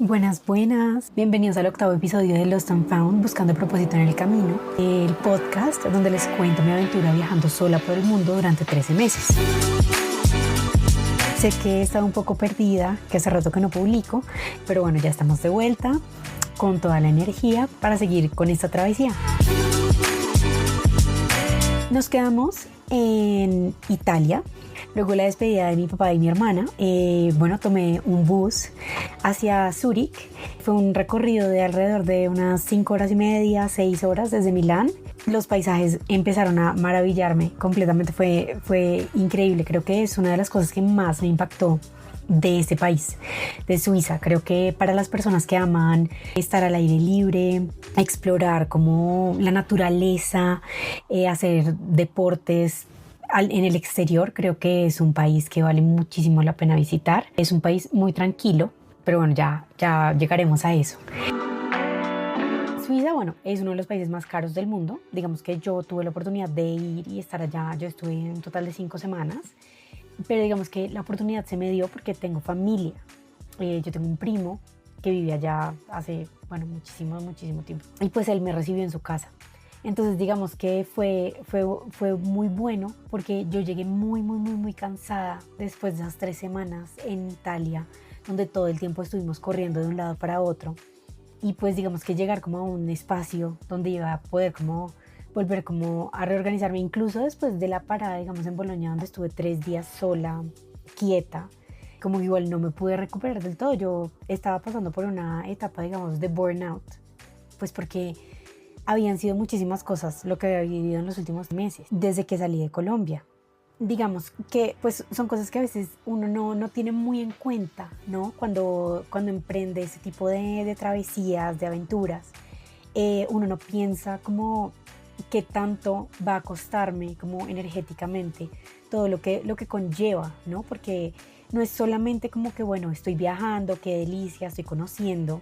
Buenas, buenas. Bienvenidos al octavo episodio de Lost and Found, Buscando propósito en el camino, el podcast donde les cuento mi aventura viajando sola por el mundo durante 13 meses. Sé que he estado un poco perdida, que hace rato que no publico, pero bueno, ya estamos de vuelta con toda la energía para seguir con esta travesía. Nos quedamos en Italia. Luego la despedida de mi papá y mi hermana, tomé un bus hacia Zúrich. Fue un recorrido de alrededor de unas 5 horas y media, 6 horas desde Milán. Los paisajes empezaron a maravillarme completamente, fue increíble. Creo que es una de las cosas que más me impactó de este país, de Suiza. Creo que para las personas que aman estar al aire libre, explorar como la naturaleza, hacer deportes en el exterior, creo que es un país que vale muchísimo la pena visitar. Es un país muy tranquilo, pero bueno, ya llegaremos a eso. Suiza, bueno, es uno de los países más caros del mundo. Digamos que yo tuve la oportunidad de ir y estar allá. Yo estuve en un total de 5 semanas, pero digamos que la oportunidad se me dio porque tengo familia. Yo tengo un primo que vive allá hace, muchísimo tiempo. Y pues él me recibió en su casa. Entonces digamos que fue muy bueno porque yo llegué muy cansada después de esas 3 semanas en Italia, donde todo el tiempo estuvimos corriendo de un lado para otro. Y pues digamos que llegar como a un espacio donde iba a poder como volver como a reorganizarme, incluso después de la parada, digamos, en Bolonia, donde estuve 3 días sola, quieta, como igual no me pude recuperar del todo. Yo estaba pasando por una etapa, digamos, de burnout, pues porque habían sido muchísimas cosas lo que había vivido en los últimos meses, desde que salí de Colombia. Digamos que pues son cosas que a veces uno no tiene muy en cuenta, ¿no? Cuando emprende ese tipo de travesías, de aventuras, uno no piensa como qué tanto va a costarme como energéticamente todo lo que conlleva, ¿no? Porque no es solamente como que, bueno, estoy viajando, qué delicia, estoy conociendo.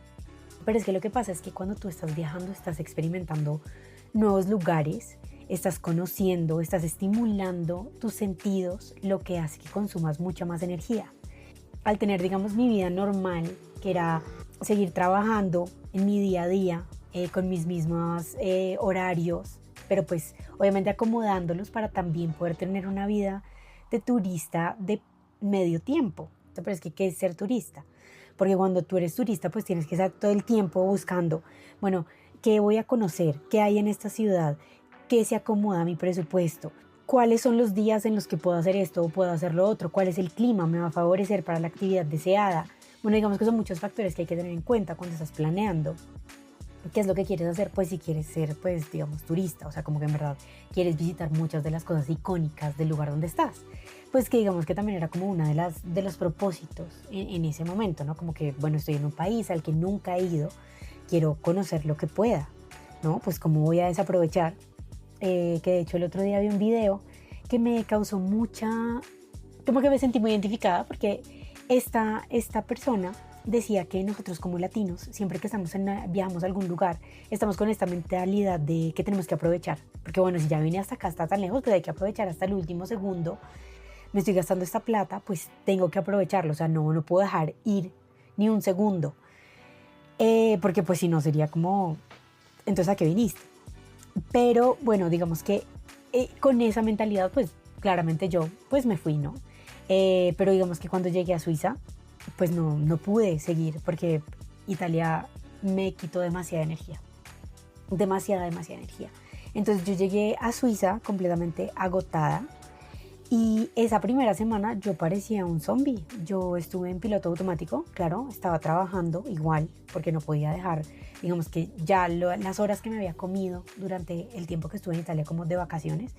Pero es que lo que pasa es que cuando tú estás viajando, estás experimentando nuevos lugares, estás conociendo, estás estimulando tus sentidos, lo que hace que consumas mucha más energía. Al tener, digamos, mi vida normal, que era seguir trabajando en mi día a día, con mis mismos horarios, pero pues obviamente acomodándolos para también poder tener una vida de turista de medio tiempo. Pero es que, ¿qué es ser turista? Porque cuando tú eres turista, pues tienes que estar todo el tiempo buscando, bueno, ¿qué voy a conocer? ¿Qué hay en esta ciudad? ¿Qué se acomoda a mi presupuesto? ¿Cuáles son los días en los que puedo hacer esto o puedo hacer lo otro? ¿Cuál es el clima? ¿Me va a favorecer para la actividad deseada? Bueno, digamos que son muchos factores que hay que tener en cuenta cuando estás planeando. ¿Qué es lo que quieres hacer? Pues si quieres ser, pues digamos, turista, o sea, como que en verdad quieres visitar muchas de las cosas icónicas del lugar donde estás. Pues que digamos que también era como una de los propósitos en ese momento, ¿no? Como que, bueno, estoy en un país al que nunca he ido, quiero conocer lo que pueda, ¿no? Pues cómo voy a desaprovechar, que de hecho el otro día vi un video que me causó como que me sentí muy identificada porque esta persona decía que nosotros como latinos, siempre que viajamos a algún lugar, estamos con esta mentalidad de que tenemos que aprovechar. Porque bueno, si ya vine hasta acá, está tan lejos, pues hay que aprovechar hasta el último segundo. Me estoy gastando esta plata, pues tengo que aprovecharlo. O sea, no puedo dejar ir ni un segundo. Porque pues si no sería como, entonces ¿a qué viniste? Pero bueno, digamos que con esa mentalidad, pues claramente yo pues me fui, ¿no? Pero digamos que cuando llegué a Suiza, pues no pude seguir porque Italia me quitó demasiada energía. Demasiada energía. Entonces yo llegué a Suiza completamente agotada y esa primera semana yo parecía un zombie. Yo estuve en piloto automático, claro, estaba trabajando igual porque no podía dejar, digamos que ya las horas que me había comido durante el tiempo que estuve en Italia como de vacaciones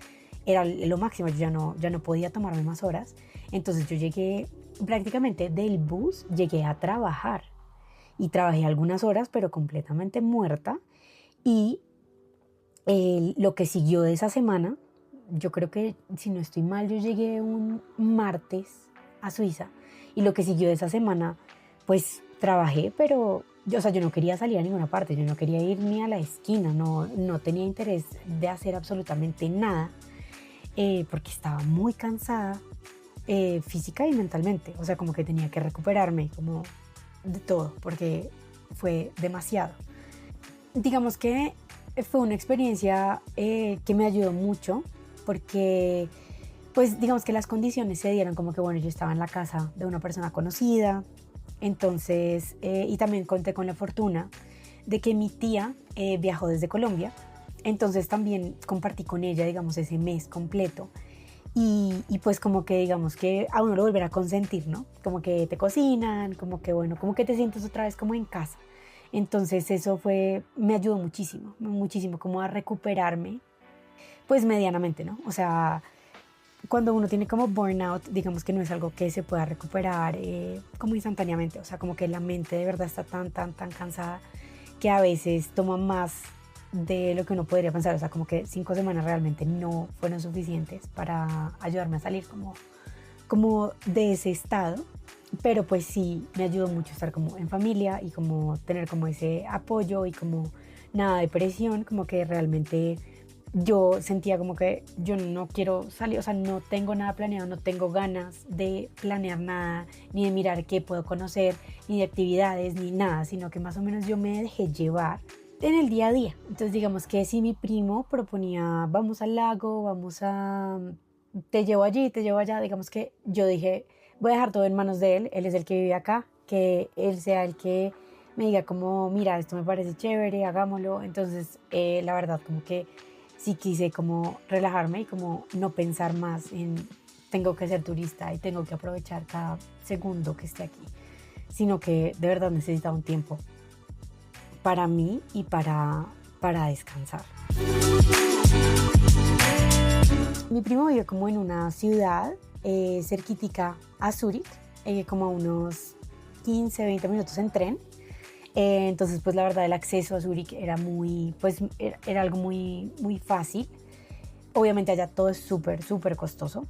era lo máximo, yo ya no podía tomarme más horas. Entonces yo llegué prácticamente del bus, llegué a trabajar y trabajé algunas horas pero completamente muerta. Y lo que siguió de esa semana, yo creo que si no estoy mal, yo llegué un martes a Suiza y lo que siguió de esa semana, pues trabajé, pero yo no quería salir a ninguna parte, yo no quería ir ni a la esquina, no tenía interés de hacer absolutamente nada, porque estaba muy cansada, física y mentalmente, o sea, como que tenía que recuperarme, como de todo, porque fue demasiado. Digamos que fue una experiencia que me ayudó mucho, porque pues digamos que las condiciones se dieron como que bueno, yo estaba en la casa de una persona conocida, entonces, y también conté con la fortuna de que mi tía viajó desde Colombia, entonces también compartí con ella, digamos, ese mes completo. Y pues como que digamos que a uno lo volverá a consentir, ¿no? Como que te cocinan, como que bueno, como que te sientes otra vez como en casa. Entonces eso me ayudó muchísimo, muchísimo como a recuperarme, pues medianamente, ¿no? O sea, cuando uno tiene como burnout, digamos que no es algo que se pueda recuperar como instantáneamente, o sea, como que la mente de verdad está tan cansada que a veces toma más de lo que uno podría pensar, o sea, como que 5 semanas realmente no fueron suficientes para ayudarme a salir como de ese estado, pero pues sí me ayudó mucho estar como en familia y como tener como ese apoyo y como nada de presión, como que realmente yo sentía como que yo no quiero salir, o sea, no tengo nada planeado, no tengo ganas de planear nada, ni de mirar qué puedo conocer, ni de actividades, ni nada, sino que más o menos yo me dejé llevar en el día a día. Entonces digamos que si mi primo proponía vamos al lago, te llevo allí, te llevo allá, digamos que yo dije voy a dejar todo en manos de él, él es el que vive acá, que él sea el que me diga como mira, esto me parece chévere, hagámoslo. Entonces la verdad como que sí quise como relajarme y como no pensar más en tengo que ser turista y tengo que aprovechar cada segundo que esté aquí, sino que de verdad necesitaba un tiempo para mí y para descansar. Mi primo vive como en una ciudad cerquitica a Zúrich, como a unos 15, 20 minutos en tren. Entonces, pues la verdad el acceso a Zúrich era era algo muy fácil. Obviamente allá todo es súper costoso.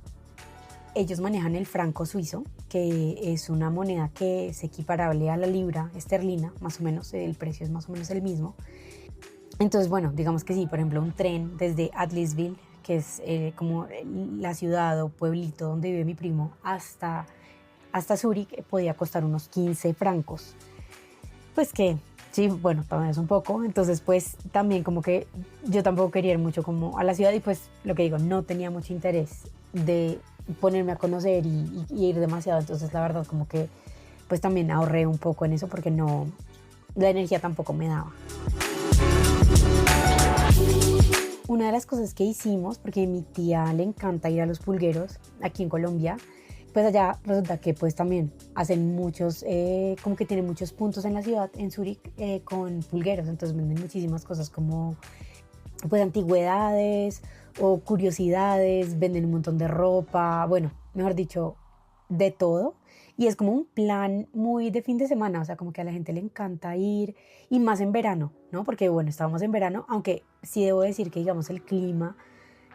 Ellos manejan el franco suizo, que es una moneda que es equiparable a la libra esterlina, más o menos, el precio es más o menos el mismo. Entonces, bueno, digamos que sí, por ejemplo, un tren desde Adlisville, que es como la ciudad o pueblito donde vive mi primo, hasta Zúrich, podía costar unos 15 francos. Pues que sí, bueno, también es un poco, entonces pues también como que yo tampoco quería ir mucho como a la ciudad y pues lo que digo, no tenía mucho interés de ponerme a conocer y ir demasiado, entonces la verdad como que pues también ahorré un poco en eso porque no, la energía tampoco me daba. Una de las cosas que hicimos, porque a mi tía le encanta ir a los pulgueros aquí en Colombia, pues allá resulta que pues también hacen muchos, como que tienen muchos puntos en la ciudad, en Zúrich, con pulgueros, entonces venden muchísimas cosas como pues antigüedades o curiosidades, venden un montón de ropa, bueno, mejor dicho, de todo. Y es como un plan muy de fin de semana, o sea, como que a la gente le encanta ir y más en verano, ¿no? Porque bueno, estábamos en verano, aunque sí debo decir que digamos el clima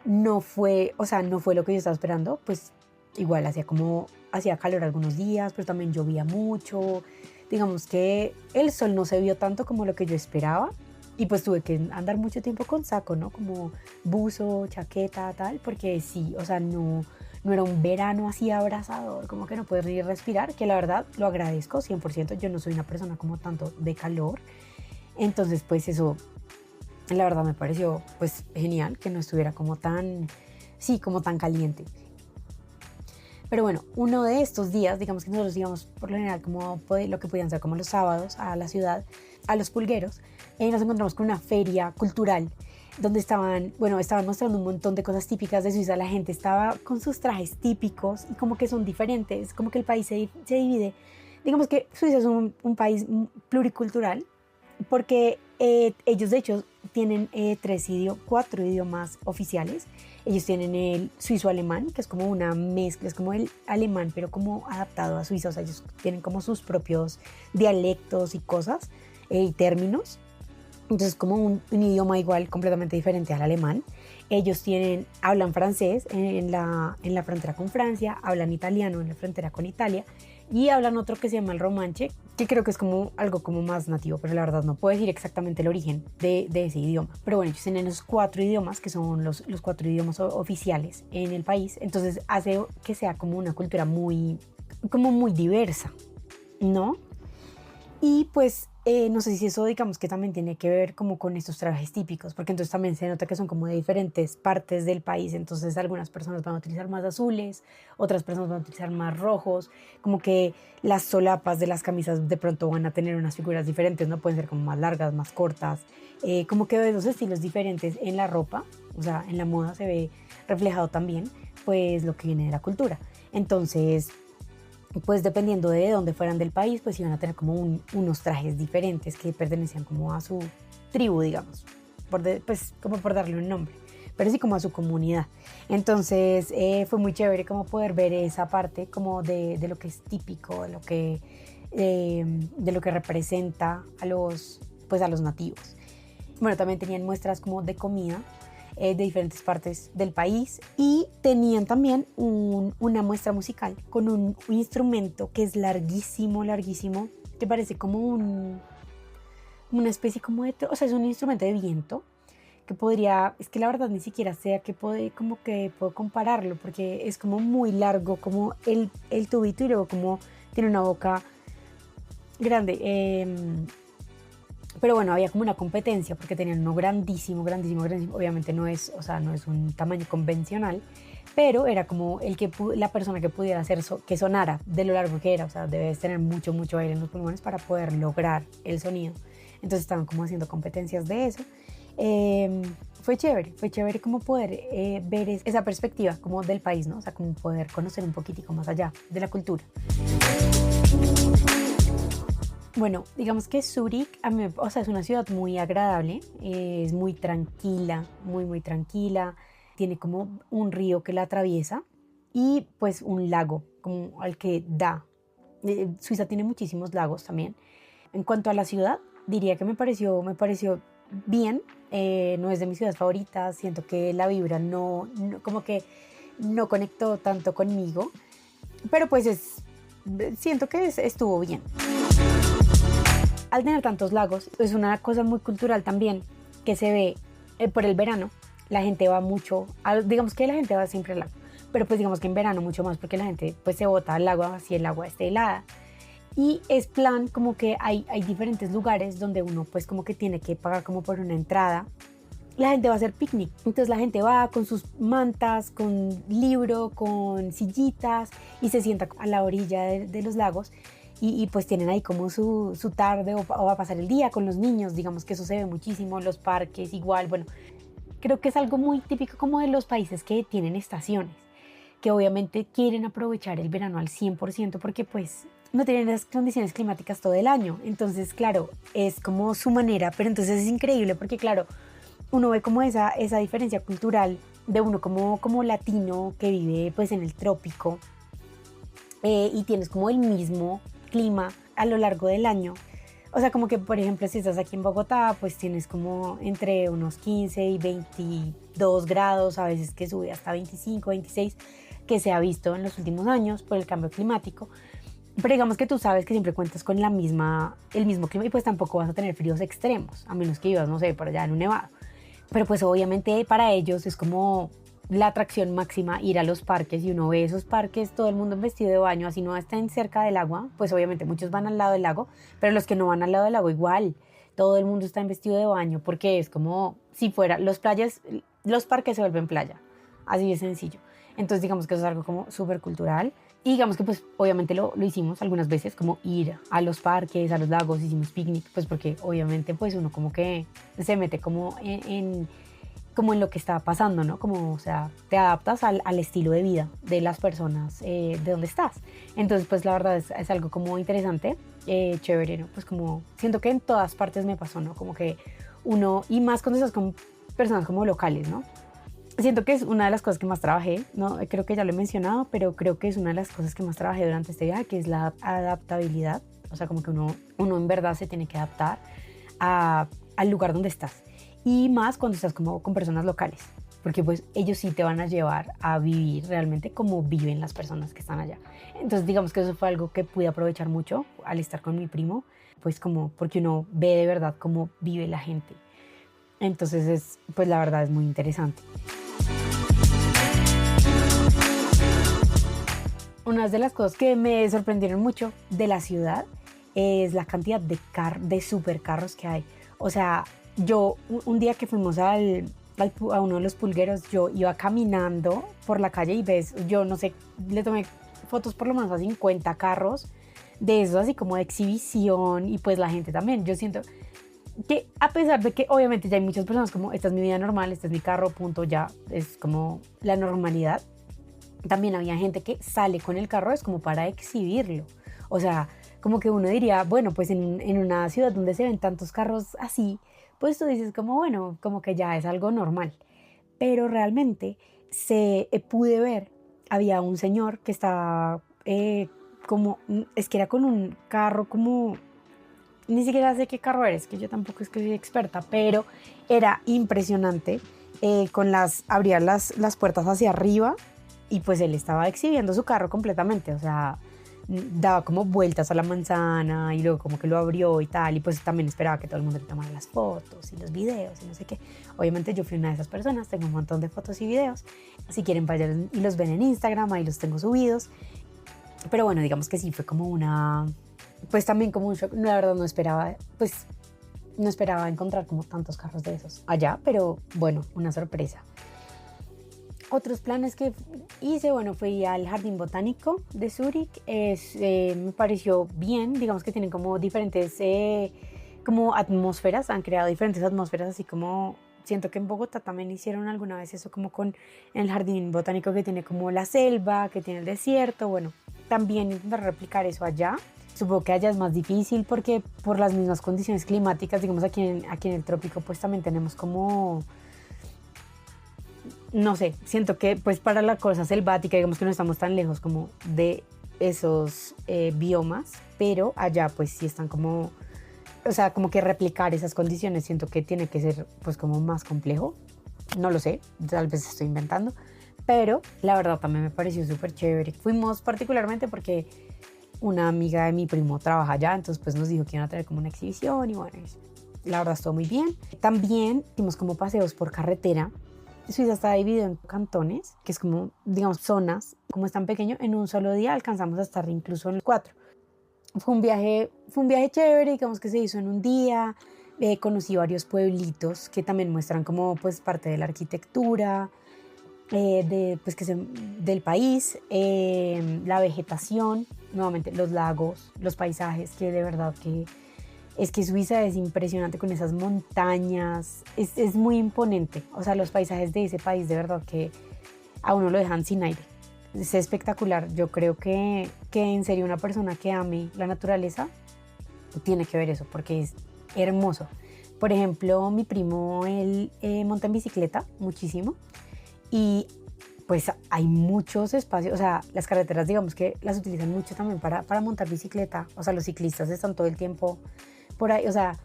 no fue, o sea, no fue lo que yo estaba esperando, pues igual hacía calor algunos días, pero también llovía mucho. Digamos que el sol no se vio tanto como lo que yo esperaba y pues tuve que andar mucho tiempo con saco, ¿no? Como buzo, chaqueta, tal, porque sí, o sea, no era un verano así abrasador, como que no puedes ni respirar, que la verdad lo agradezco 100%, yo no soy una persona como tanto de calor, entonces pues eso, la verdad me pareció pues genial que no estuviera como como tan caliente. Pero bueno, uno de estos días, digamos que nosotros íbamos por lo general como lo que podían ser como los sábados a la ciudad, a los pulgueros, y nos encontramos con una feria cultural donde estaban mostrando un montón de cosas típicas de Suiza. La gente estaba con sus trajes típicos y como que son diferentes, como que el país se divide. Digamos que Suiza es un país pluricultural porque ellos de hecho tienen 4 idiomas oficiales. Ellos tienen el suizo-alemán, que es como una mezcla, es como el alemán, pero como adaptado a Suiza. O sea, ellos tienen como sus propios dialectos y cosas y términos. Entonces, como un idioma igual completamente diferente al alemán. Ellos hablan francés en la frontera con Francia, hablan italiano en la frontera con Italia y hablan otro que se llama el romanche, que creo que es como algo como más nativo, pero la verdad no puedo decir exactamente el origen de ese idioma. Pero bueno, ellos tienen los 4 idiomas, que son los 4 idiomas oficiales en el país, entonces hace que sea como una cultura muy diversa, ¿no? Y pues no sé si eso digamos que también tiene que ver como con estos trajes típicos, porque entonces también se nota que son como de diferentes partes del país, entonces algunas personas van a utilizar más azules, otras personas van a utilizar más rojos, como que las solapas de las camisas de pronto van a tener unas figuras diferentes, no pueden ser como más largas, más cortas, como que de esos estilos diferentes en la ropa, o sea, en la moda se ve reflejado también pues lo que viene de la cultura. Entonces pues dependiendo de dónde fueran del país, pues iban a tener como unos trajes diferentes que pertenecían como a su tribu, digamos, pues como por darle un nombre, pero sí como a su comunidad. Entonces fue muy chévere como poder ver esa parte como de lo que es típico, de lo que representa pues a los nativos. Bueno, también tenían muestras como de comida de diferentes partes del país y tenían también una muestra musical con un instrumento que es larguísimo, larguísimo, que parece como una especie como o sea, es un instrumento de viento que podría, es que la verdad ni siquiera sé que como que puedo compararlo porque es como muy largo, como el tubito y luego como tiene una boca grande. Pero bueno, había como una competencia porque tenían uno grandísimo, grandísimo, grandísimo. Obviamente no es, o sea, no es un tamaño convencional, pero era como la persona que pudiera hacer que sonara de lo largo que era. O sea, debes tener mucho, mucho aire en los pulmones para poder lograr el sonido. Entonces estaban como haciendo competencias de eso. Fue chévere como poder ver esa perspectiva como del país, ¿no? O sea, como poder conocer un poquitico más allá de la cultura. Bueno, digamos que Zúrich, o sea, es una ciudad muy agradable, es muy tranquila, muy, muy tranquila. Tiene como un río que la atraviesa y pues un lago como al que da. Suiza tiene muchísimos lagos también. En cuanto a la ciudad, diría que me pareció bien. No es de mis ciudades favoritas, siento que la vibra como que no conectó tanto conmigo, pero pues siento que estuvo bien. Al tener tantos lagos, es una cosa muy cultural también que se ve por el verano. La gente va mucho, digamos que la gente va siempre al lago, pero pues digamos que en verano mucho más porque la gente pues se bota al agua así el agua esté helada. Y es plan como que hay diferentes lugares donde uno pues como que tiene que pagar como por una entrada. La gente va a hacer picnic, entonces la gente va con sus mantas, con libro, con sillitas y se sienta a la orilla de los lagos. Y pues tienen ahí como su tarde o va a pasar el día con los niños, digamos que eso se ve muchísimo, los parques igual, bueno, creo que es algo muy típico como de los países que tienen estaciones, que obviamente quieren aprovechar el verano al 100% porque pues no tienen las condiciones climáticas todo el año, entonces claro, es como su manera, pero entonces es increíble porque claro, uno ve como esa diferencia cultural de uno como latino que vive pues en el trópico y tienes como el mismo clima a lo largo del año. O sea, como que, por ejemplo, si estás aquí en Bogotá, pues tienes como entre unos 15 y 22 grados, a veces que sube hasta 25, 26, que se ha visto en los últimos años por el cambio climático. Pero digamos que tú sabes que siempre cuentas con el mismo clima y pues tampoco vas a tener fríos extremos, a menos que vivas, no sé, por allá en un nevado. Pero pues obviamente para ellos es como la atracción máxima ir a los parques y uno ve esos parques, todo el mundo en vestido de baño, así no estén cerca del agua, pues obviamente muchos van al lado del lago, pero los que no van al lado del lago igual, todo el mundo está en vestido de baño porque es como si fuera, los parques se vuelven playa, así de sencillo. Entonces digamos que eso es algo como súper cultural y digamos que pues obviamente lo hicimos algunas veces, como ir a los parques, a los lagos, hicimos picnic, pues porque obviamente pues uno como que se mete como como en lo que está pasando, ¿no? Como, o sea, te adaptas al estilo de vida de las personas de donde estás. Entonces, pues la verdad es algo como interesante, chévere, ¿no? Pues como siento que en todas partes me pasó, ¿no? Como que uno, y más cuando estás con personas como locales, ¿no? Siento que es una de las cosas que más trabajé, ¿no? Creo que ya lo he mencionado, pero creo que es una de las cosas que más trabajé durante este viaje, que es la adaptabilidad. O sea, como que uno en verdad se tiene que adaptar al lugar donde estás. Y más cuando estás como con personas locales, porque pues ellos sí te van a llevar a vivir realmente como viven las personas que están allá. Entonces digamos que eso fue algo que pude aprovechar mucho al estar con mi primo, pues como porque uno ve de verdad cómo vive la gente. Entonces pues la verdad es muy interesante. Una de las cosas que me sorprendieron mucho de la ciudad es la cantidad de supercarros que hay. O sea, yo un día que fuimos a uno de los pulgueros, yo iba caminando por la calle y ves, yo no sé, le tomé fotos por lo menos a 50 carros de esos así como de exhibición, y pues la gente también. Yo siento que a pesar de que obviamente ya hay muchas personas como esta es mi vida normal, este es mi carro, punto, ya es como la normalidad, también había gente que sale con el carro es como para exhibirlo. O sea, como que uno diría, bueno, pues en una ciudad donde se ven tantos carros así, pues tú dices como, bueno, como que ya es algo normal. Pero realmente pude ver, había un señor que estaba como, es que era con un carro como, ni siquiera sé qué carro eres, que yo tampoco es que soy experta, pero era impresionante, abría las puertas hacia arriba y pues él estaba exhibiendo su carro completamente, o sea, daba como vueltas a la manzana y luego como que lo abrió y tal, y pues también esperaba que todo el mundo le tomara las fotos y los videos y no sé qué. Obviamente yo fui una de esas personas, tengo un montón de fotos y videos, si quieren vayan y los ven en Instagram, ahí los tengo subidos, pero bueno, digamos que sí, fue como pues también como un shock, la verdad no esperaba, pues no esperaba encontrar como tantos carros de esos allá, pero bueno, una sorpresa. Otros planes que hice, bueno, fui al Jardín Botánico de Zúrich, me pareció bien, digamos que tienen como diferentes como atmósferas, han creado diferentes atmósferas, así como siento que en Bogotá también hicieron alguna vez eso como con el Jardín Botánico que tiene como la selva, que tiene el desierto, bueno, también intentar replicar eso allá. Supongo que allá es más difícil porque por las mismas condiciones climáticas, digamos aquí en el trópico pues también tenemos como no sé, siento que pues para la cosa selvática, digamos que no estamos tan lejos como de esos biomas, pero allá pues sí están como, o sea, como que replicar esas condiciones siento que tiene que ser pues como más complejo, no lo sé, tal vez estoy inventando, pero la verdad también me pareció súper chévere. Fuimos particularmente porque una amiga de mi primo trabaja allá, entonces pues nos dijo que iban a tener como una exhibición y bueno, la verdad estuvo muy bien. También hicimos como paseos por carretera. Suiza está dividido en cantones, que es como, digamos, zonas. Como es tan pequeño, en un solo día alcanzamos a estar incluso en el 4. Fue un viaje chévere, digamos que se hizo en un día. Conocí varios pueblitos que también muestran como pues parte de la arquitectura pues, del país, la vegetación, nuevamente los lagos, los paisajes, que de verdad que es que Suiza es impresionante con esas montañas, es muy imponente. O sea, los paisajes de ese país de verdad que a uno lo dejan sin aire. Es espectacular. Yo creo que en serio una persona que ame la naturaleza tiene que ver eso porque es hermoso. Por ejemplo, mi primo, él monta en bicicleta muchísimo y pues hay muchos espacios, o sea, las carreteras digamos que las utilizan mucho también para montar bicicleta. O sea, los ciclistas están todo el tiempo por ahí, o sea,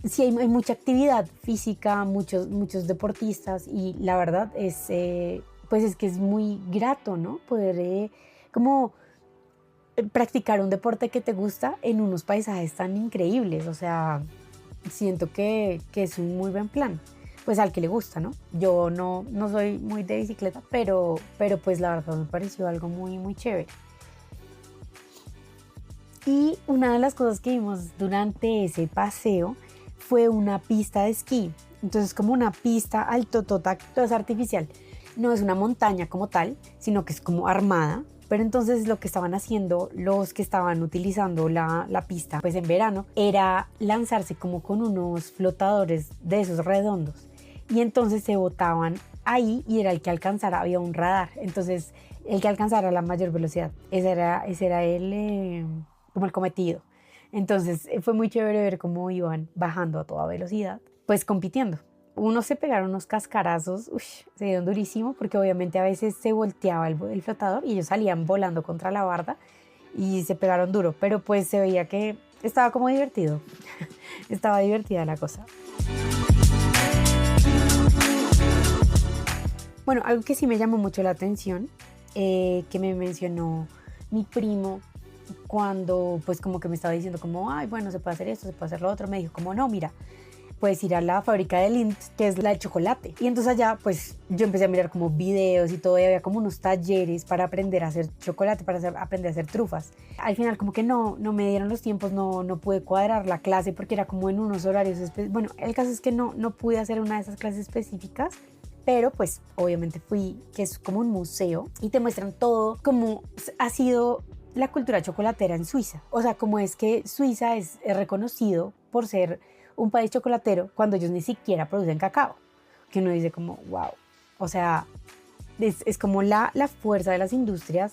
sí hay mucha actividad física, muchos deportistas y la verdad es, pues es que es muy grato, ¿no? Poder como practicar un deporte que te gusta en unos paisajes tan increíbles, o sea, siento que es un muy buen plan, pues al que le gusta, ¿no? Yo no soy muy de bicicleta, pero pues la verdad me pareció algo muy, muy chévere. Y una de las cosas que vimos durante ese paseo fue una pista de esquí. Entonces, como una pista altotota, todo es artificial. No es una montaña como tal, sino que es como armada. Pero entonces lo que estaban haciendo los que estaban utilizando la pista, pues en verano, era lanzarse como con unos flotadores de esos redondos. Y entonces se botaban ahí y era el que alcanzara, había un radar. Entonces, el que alcanzara la mayor velocidad, ese era el como el cometido. Entonces fue muy chévere ver cómo iban bajando a toda velocidad, pues compitiendo. Unos se pegaron unos cascarazos, se dieron durísimo porque obviamente a veces se volteaba el flotador y ellos salían volando contra la barda y se pegaron duro, pero pues se veía que estaba como divertido, estaba divertida la cosa. Bueno, algo que sí me llamó mucho la atención, que me mencionó mi primo cuando pues como que me estaba diciendo como, ay, bueno, se puede hacer esto, se puede hacer lo otro, me dijo como, no, mira, puedes ir a la fábrica de Lindt, que es la de chocolate. Y entonces allá pues yo empecé a mirar como videos y todo, y había como unos talleres para aprender a hacer chocolate, aprender a hacer trufas. Al final como que no me dieron los tiempos, no pude cuadrar la clase porque era como en unos horarios bueno, el caso es que no pude hacer una de esas clases específicas. Pero pues obviamente fui, que es como un museo, y te muestran todo cómo ha sido la cultura chocolatera en Suiza. O sea, cómo es que Suiza es reconocido por ser un país chocolatero cuando ellos ni siquiera producen cacao. Que uno dice como, wow. O sea, es como la fuerza de las industrias,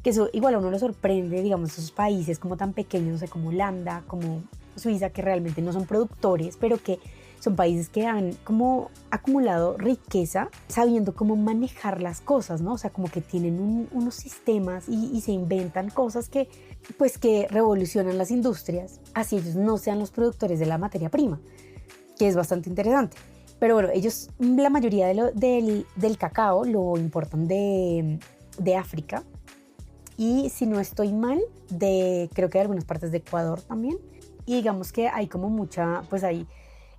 que eso igual a uno lo sorprende, digamos, esos países como tan pequeños, no sé, como Holanda, como Suiza, que realmente no son productores, pero que son países que han como acumulado riqueza sabiendo cómo manejar las cosas, ¿no? O sea, como que tienen unos sistemas y se inventan cosas que, pues, que revolucionan las industrias, así ellos no sean los productores de la materia prima, que es bastante interesante. Pero bueno, ellos, la mayoría del cacao lo importan de África, y si no estoy mal, creo que de algunas partes de Ecuador también. Y digamos que hay como pues hay,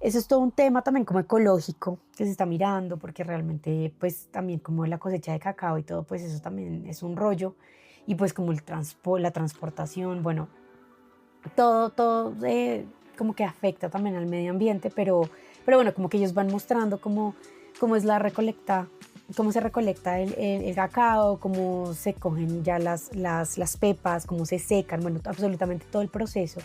eso es todo un tema también como ecológico que se está mirando, porque realmente pues también como la cosecha de cacao y todo, pues eso también es un rollo. Y pues como la transportación, bueno, todo como que afecta también al medio ambiente, pero bueno, como que ellos van mostrando cómo es la recolecta, cómo se recolecta el cacao, cómo se cogen ya las pepas, cómo se secan, bueno, absolutamente todo el proceso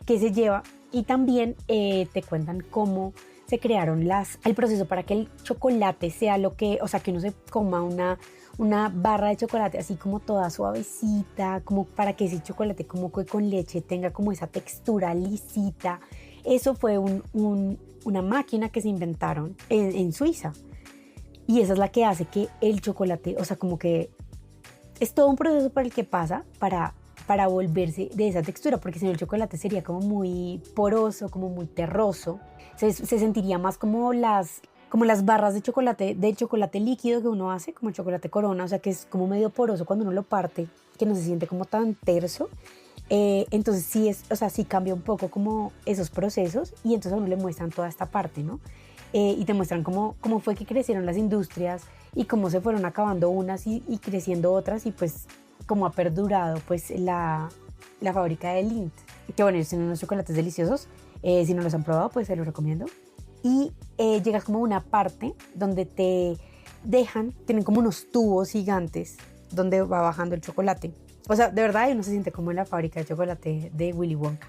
que se lleva. Y también te cuentan cómo se crearon el proceso para que el chocolate sea lo que, o sea, que uno se coma una barra de chocolate así como toda suavecita, como para que ese chocolate como que con leche tenga como esa textura lisita. Eso fue una máquina que se inventaron en Suiza. Y esa es la que hace que el chocolate, o sea, como que es todo un proceso por el que pasa para volverse de esa textura, porque si no el chocolate sería como muy poroso, como muy terroso. Se sentiría más como las barras de chocolate líquido que uno hace, como el chocolate Corona, o sea, que es como medio poroso cuando uno lo parte, que no se siente como tan terso. Entonces sí sí cambia un poco como esos procesos, y entonces a uno le muestran toda esta parte, ¿no? Y te muestran cómo fue que crecieron las industrias y cómo se fueron acabando unas y creciendo otras, y pues cómo ha perdurado pues la fábrica de Lindt. Que bueno, ellos tienen unos chocolates deliciosos, si no los han probado pues se los recomiendo. Y llegas como a una parte donde te tienen como unos tubos gigantes donde va bajando el chocolate. O sea, de verdad uno se siente como en la fábrica de chocolate de Willy Wonka.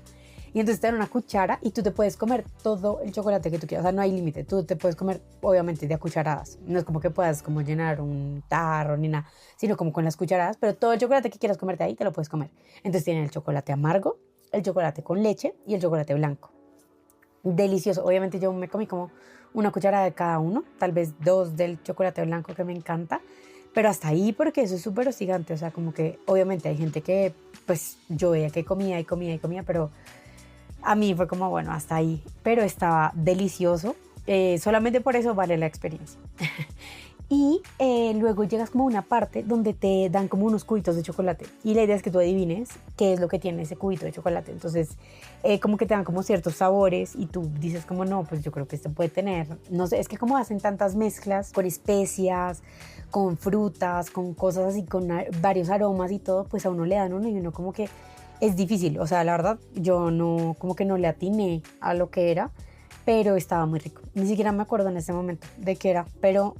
Y entonces te dan una cuchara y tú te puedes comer todo el chocolate que tú quieras. O sea, no hay límite. Tú te puedes comer, obviamente, de a cucharadas. No es como que puedas como llenar un tarro ni nada, sino como con las cucharadas. Pero todo el chocolate que quieras comerte ahí te lo puedes comer. Entonces tienen el chocolate amargo, el chocolate con leche y el chocolate blanco. Delicioso. Obviamente yo me comí como una cucharada de cada uno. Tal vez 2 del chocolate blanco, que me encanta. Pero hasta ahí, porque eso es súper hostigante. O sea, como que obviamente hay gente que, pues yo veía que comía y comía y comía, pero a mí fue como, bueno, hasta ahí. Pero estaba delicioso. Solamente por eso vale la experiencia. Y luego llegas como a una parte donde te dan como unos cubitos de chocolate. Y la idea es que tú adivines qué es lo que tiene ese cubito de chocolate. Entonces, como que te dan como ciertos sabores y tú dices como, no, pues yo creo que esto puede tener. No sé, es que como hacen tantas mezclas con especias, con frutas, con cosas así, con varios aromas y todo, pues a uno le dan uno y uno como que es difícil. O sea, la verdad, yo no, como que no le atiné a lo que era, pero estaba muy rico. Ni siquiera me acuerdo en ese momento de qué era, pero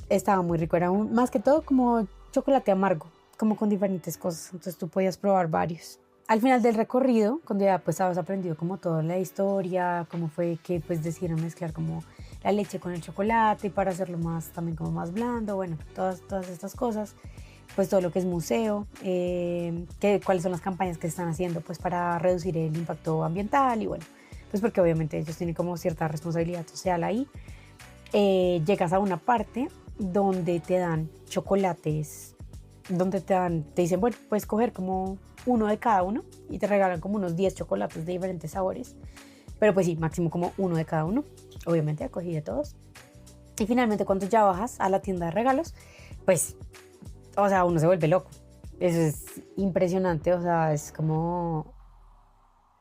estaba muy rico. Era más que todo como chocolate amargo, como con diferentes cosas. Entonces tú podías probar varios. Al final del recorrido, cuando ya pues habías aprendido como toda la historia, cómo fue que pues decidieron mezclar como la leche con el chocolate para hacerlo más, también como más blando, bueno, todas estas cosas, pues todo lo que es museo, cuáles son las campañas que se están haciendo pues para reducir el impacto ambiental, y bueno, pues porque obviamente ellos tienen como cierta responsabilidad social ahí. Llegas a una parte donde te dan chocolates, donde te dicen, bueno, puedes coger como uno de cada uno, y te regalan como unos 10 chocolates de diferentes sabores, pero pues sí, máximo como uno de cada uno, obviamente acogí de todos. Y finalmente cuando ya bajas a la tienda de regalos, pues, o sea, uno se vuelve loco. Eso es impresionante, o sea, es como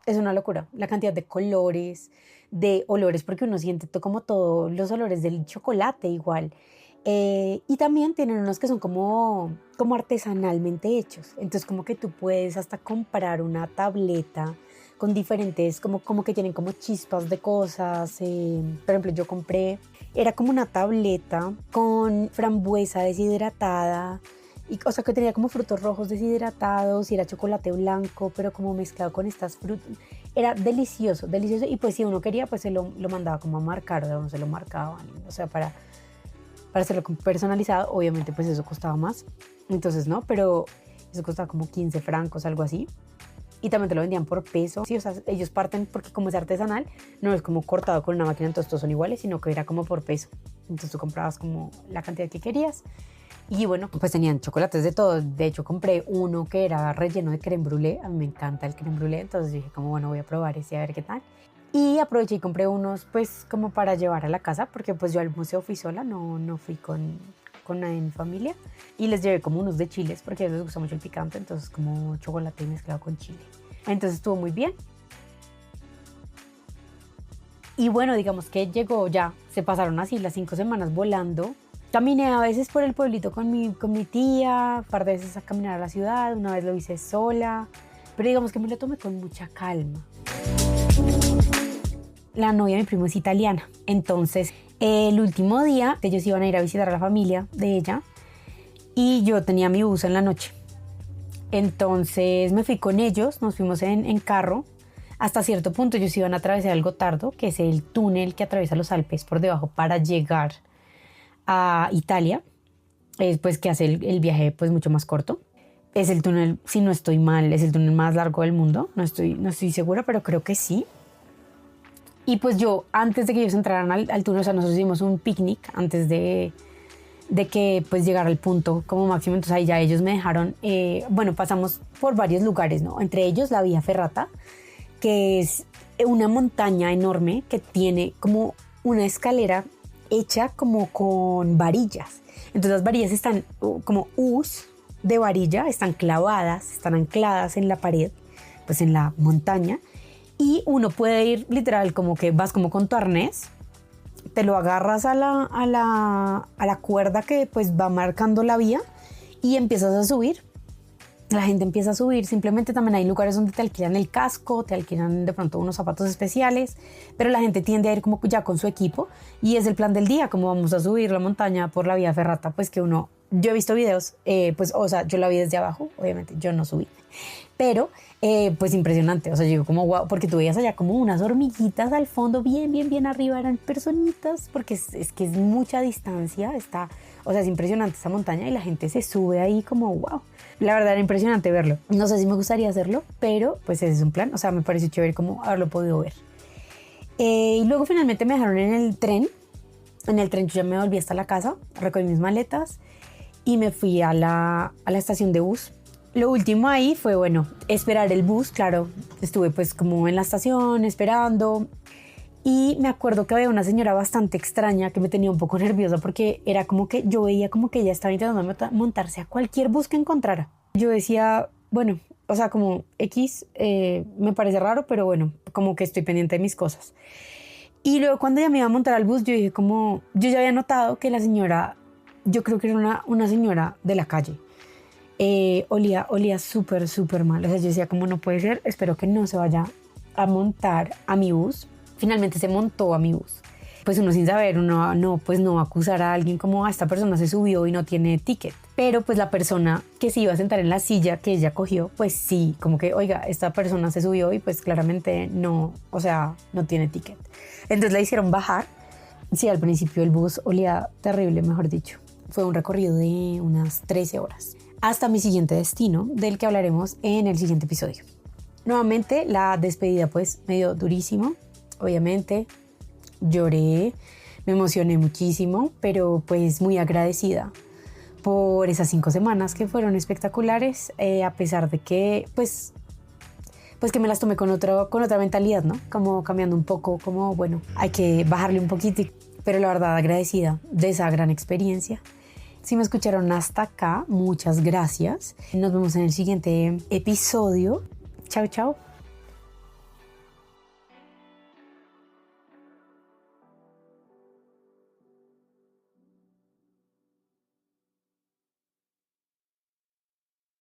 es una locura. La cantidad de colores, de olores, porque uno siente como todos los olores del chocolate igual. Y también tienen unos que son como artesanalmente hechos. Entonces como que tú puedes hasta comprar una tableta con diferentes, como que tienen como chispas de cosas. Por ejemplo, yo compré, era como una tableta con frambuesa deshidratada. Y, o sea, que tenía como frutos rojos deshidratados y era chocolate blanco, pero como mezclado con estas frutas. Era delicioso, delicioso. Y pues si uno quería, pues se lo mandaba como a marcar, o se lo marcaban. O sea, para hacerlo personalizado, obviamente pues eso costaba más. Entonces no, pero eso costaba como 15 francos, algo así. Y también te lo vendían por peso. Sí, o sea, ellos parten porque como es artesanal, no es como cortado con una máquina, entonces todos son iguales, sino que era como por peso. Entonces tú comprabas como la cantidad que querías. Y bueno, pues tenían chocolates de todo. De hecho, compré uno que era relleno de crème brûlée. A mí me encanta el crème brûlée, entonces dije como, bueno, voy a probar ese a ver qué tal. Y aproveché y compré unos pues como para llevar a la casa, porque pues yo al museo fui sola, no fui con nadie en mi familia. Y les llevé como unos de chiles, porque a ellos les gusta mucho el picante, entonces como chocolate mezclado con chile. Entonces estuvo muy bien. Y bueno, digamos que llegó ya, se pasaron así las 5 semanas volando. Caminé a veces por el pueblito con mi tía, un par de veces a caminar a la ciudad, una vez lo hice sola, pero digamos que me lo tomé con mucha calma. La novia de mi primo es italiana, entonces el último día ellos iban a ir a visitar a la familia de ella y yo tenía mi bus en la noche. Entonces me fui con ellos, nos fuimos en carro. Hasta cierto punto ellos iban a atravesar el Gotardo, que es el túnel que atraviesa los Alpes por debajo para llegar a Italia, pues que hace el viaje pues mucho más corto. Es el túnel, si no estoy mal, es el túnel más largo del mundo. No estoy segura, pero creo que sí. Y pues yo, antes de que ellos entraran al túnel, o sea, nosotros hicimos un picnic antes de que pues llegara al punto como máximo. Entonces ahí ya ellos me dejaron, bueno, pasamos por varios lugares, ¿no? Entre ellos la Vía Ferrata, que es una montaña enorme que tiene como una escalera hecha como con varillas. Entonces las varillas están como U's de varilla, están clavadas, están ancladas en la pared, pues en la montaña. Y uno puede ir literal como que vas como con tu arnés, te lo agarras a la cuerda que pues va marcando la vía y empiezas a subir. La gente empieza a subir, simplemente también hay lugares donde te alquilan el casco, te alquilan de pronto unos zapatos especiales, pero la gente tiende a ir como ya con su equipo y es el plan del día, como vamos a subir la montaña por la Vía Ferrata, pues que yo he visto videos, pues o sea, yo la vi desde abajo, obviamente yo no subí, pero pues impresionante, o sea, digo como wow, porque tú veías allá como unas hormiguitas al fondo, bien arriba, eran personitas, porque es que es mucha distancia, o sea, es impresionante esta montaña y la gente se sube ahí como wow. La verdad era impresionante verlo. No sé si me gustaría hacerlo, pero pues ese es un plan. O sea, me pareció chévere como haberlo podido ver. Y luego finalmente me dejaron en el tren. En el tren yo ya me volví hasta la casa, recogí mis maletas y me fui a la estación de bus. Lo último ahí fue, bueno, esperar el bus. Claro, estuve pues como en la estación esperando. Y me acuerdo que había una señora bastante extraña que me tenía un poco nerviosa porque era como que yo veía como que ella estaba intentando montarse a cualquier bus que encontrara. Yo decía, bueno, o sea, como X, me parece raro, pero bueno, como que estoy pendiente de mis cosas. Y luego cuando ella me iba a montar al bus, yo dije como, yo ya había notado que la señora, yo creo que era una señora de la calle. Olía súper mal. O sea, yo decía como no puede ser, espero que no se vaya a montar a mi bus. Finalmente se montó a mi bus. Pues uno sin saber, uno no va a acusar a alguien como esta persona se subió y no tiene ticket. Pero pues la persona que se iba a sentar en la silla que ella cogió, pues sí, como que, oiga, esta persona se subió y pues claramente no, o sea, no tiene ticket. Entonces la hicieron bajar. Sí, al principio el bus olía terrible, mejor dicho. Fue un recorrido de unas 13 horas. Hasta mi siguiente destino, del que hablaremos en el siguiente episodio. Nuevamente la despedida pues me dio durísimo. Obviamente lloré, me emocioné muchísimo, pero pues muy agradecida por esas 5 semanas que fueron espectaculares, a pesar de que pues que me las tomé con otra mentalidad, ¿no? Como cambiando un poco, como bueno, hay que bajarle un poquito, pero la verdad agradecida de esa gran experiencia. Si me escucharon hasta acá, muchas gracias. Nos vemos en el siguiente episodio. Chao, chao.